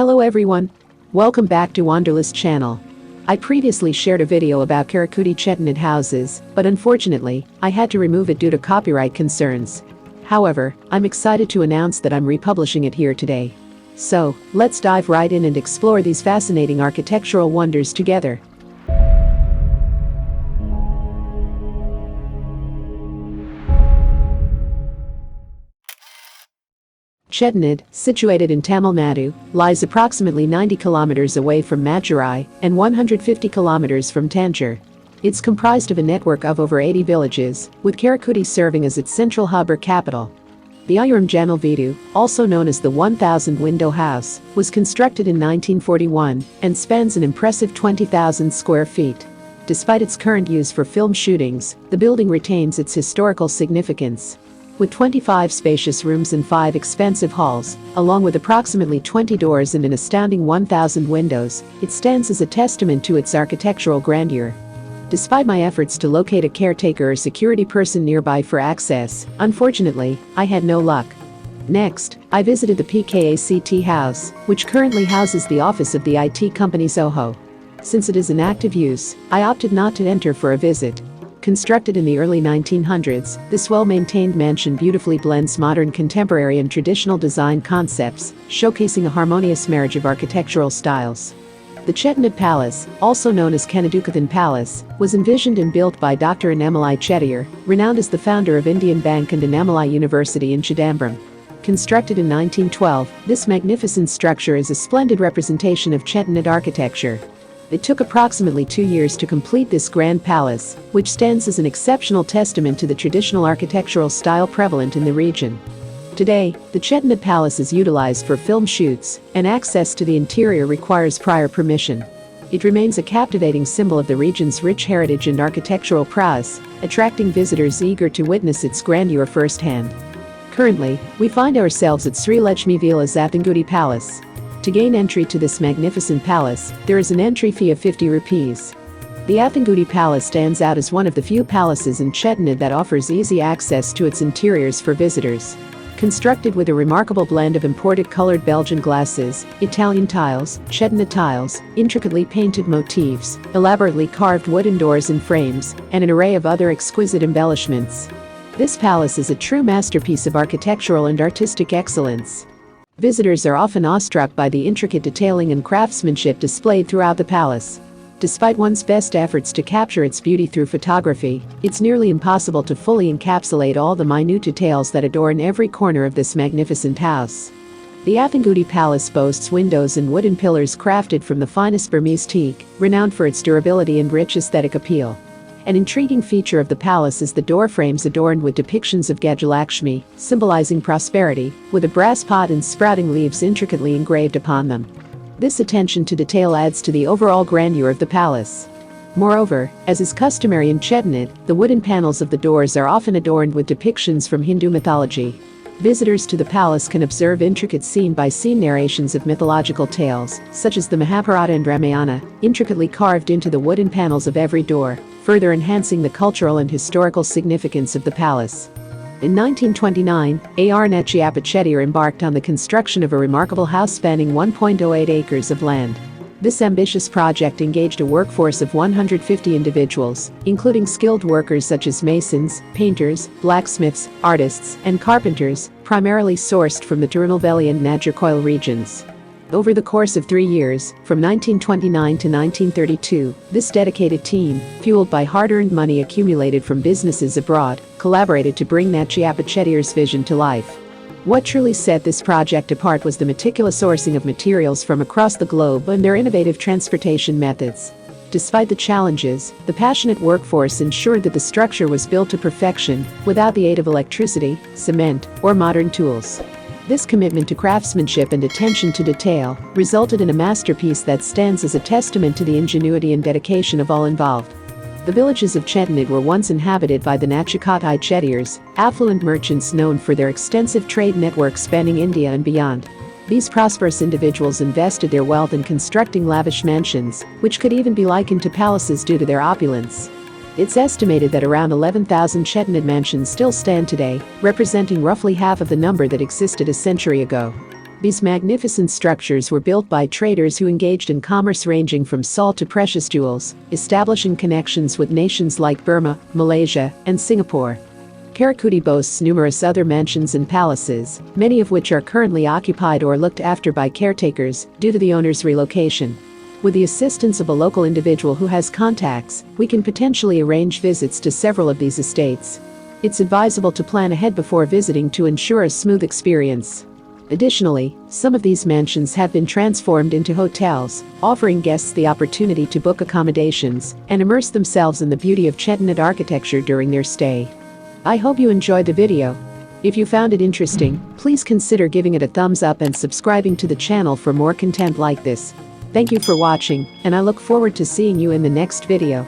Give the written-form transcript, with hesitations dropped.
Hello everyone. Welcome back to Wanderlust channel. I previously shared a video about Karaikudi Chettinad houses, but unfortunately, I had to remove it due to copyright concerns. However, I'm excited to announce that I'm republishing it here today. So, let's dive right in and explore these fascinating architectural wonders together. Chettinad, situated in Tamil Nadu, lies approximately 90 kilometers away from Madurai and 150 kilometers from Tanjore. It's comprised of a network of over 80 villages, with Karaikudi serving as its central hub or capital. The Jannal Veedu, also known as the 1,000-window house, was constructed in 1941 and spans an impressive 20,000 square feet. Despite its current use for film shootings, the building retains its historical significance. With 25 spacious rooms and 5 expansive halls, along with approximately 20 doors and an astounding 1,000 windows, it stands as a testament to its architectural grandeur. Despite my efforts to locate a caretaker or security person nearby for access, unfortunately, I had no luck. Next, I visited the P.K.A.CT House, which currently houses the office of the IT company Zoho. Since it is in active use, I opted not to enter for a visit. Constructed in the early 1900s, this well-maintained mansion beautifully blends modern contemporary and traditional design concepts, showcasing a harmonious marriage of architectural styles. The Chettinad Palace, also known as Kanadukathan Palace, was envisioned and built by Dr. Unveiling, renowned as the founder of Indian Bank and Unveiling University in Chidambaram. Constructed in 1912, this magnificent structure is a splendid representation of Chettinad architecture. It took approximately 2 years to complete this grand palace, which stands as an exceptional testament to the traditional architectural style prevalent in the region. Today, the Chettinad Palace is utilized for film shoots, and access to the interior requires prior permission. It remains a captivating symbol of the region's rich heritage and architectural prowess, attracting visitors eager to witness its grandeur firsthand. Currently, we find ourselves at Sri Letchmi Vilas Athangudi Palace. To gain entry to this magnificent palace, there is an entry fee of 50 rupees. The Athangudi Palace stands out as one of the few palaces in Chettinad that offers easy access to its interiors for visitors. Constructed with a remarkable blend of imported colored Belgian glasses, Italian tiles, Chettinad tiles, intricately painted motifs, elaborately carved wooden doors and frames, and an array of other exquisite embellishments. This palace is a true masterpiece of architectural and artistic excellence. Visitors are often awestruck by the intricate detailing and craftsmanship displayed throughout the palace. Despite one's best efforts to capture its beauty through photography, it's nearly impossible to fully encapsulate all the minute details that adorn every corner of this magnificent house. The Athangudi Palace boasts windows and wooden pillars crafted from the finest Burmese teak, renowned for its durability and rich aesthetic appeal. An intriguing feature of the palace is the door frames adorned with depictions of Letchmi, symbolizing prosperity, with a brass pot and sprouting leaves intricately engraved upon them. This attention to detail adds to the overall grandeur of the palace. Moreover, as is customary in Chettinad, the wooden panels of the doors are often adorned with depictions from Hindu mythology. Visitors to the palace can observe intricate scene-by-scene narrations of mythological tales, such as the Mahabharata and Ramayana, intricately carved into the wooden panels of every door, further enhancing the cultural and historical significance of the palace. In 1929, Letchmi embarked on the construction of a remarkable house spanning 1.08 acres of land. This ambitious project engaged a workforce of 150 individuals, including skilled workers such as masons, painters, blacksmiths, artists, and carpenters, primarily sourced from the Tirunelveli and Nagercoil regions. Over the course of 3 years, from 1929 to 1932, this dedicated team, fueled by hard-earned money accumulated from businesses abroad, collaborated to bring Letchmi's vision to life. What truly set this project apart was the meticulous sourcing of materials from across the globe and their innovative transportation methods. Despite the challenges, the passionate workforce ensured that the structure was built to perfection, without the aid of electricity, cement, or modern tools. This commitment to craftsmanship and attention to detail resulted in a masterpiece that stands as a testament to the ingenuity and dedication of all involved. The villages of Chettinad were once inhabited by the P.K.A.CT Chettiars, affluent merchants known for their extensive trade network spanning India and beyond. These prosperous individuals invested their wealth in constructing lavish mansions, which could even be likened to palaces due to their opulence. It's estimated that around 11,000 Chettinad mansions still stand today, representing roughly half of the number that existed a century ago. These magnificent structures were built by traders who engaged in commerce ranging from salt to precious jewels, establishing connections with nations like Burma, Malaysia, and Singapore. Karaikudi boasts numerous other mansions and palaces, many of which are currently occupied or looked after by caretakers due to the owner's relocation. With the assistance of a local individual who has contacts, we can potentially arrange visits to several of these estates. It's advisable to plan ahead before visiting to ensure a smooth experience. Additionally, some of these mansions have been transformed into hotels, offering guests the opportunity to book accommodations and immerse themselves in the beauty of Chettinad architecture during their stay. I hope you enjoyed the video. If you found it interesting, please consider giving it a thumbs up and subscribing to the channel for more content like this. Thank you for watching, and I look forward to seeing you in the next video.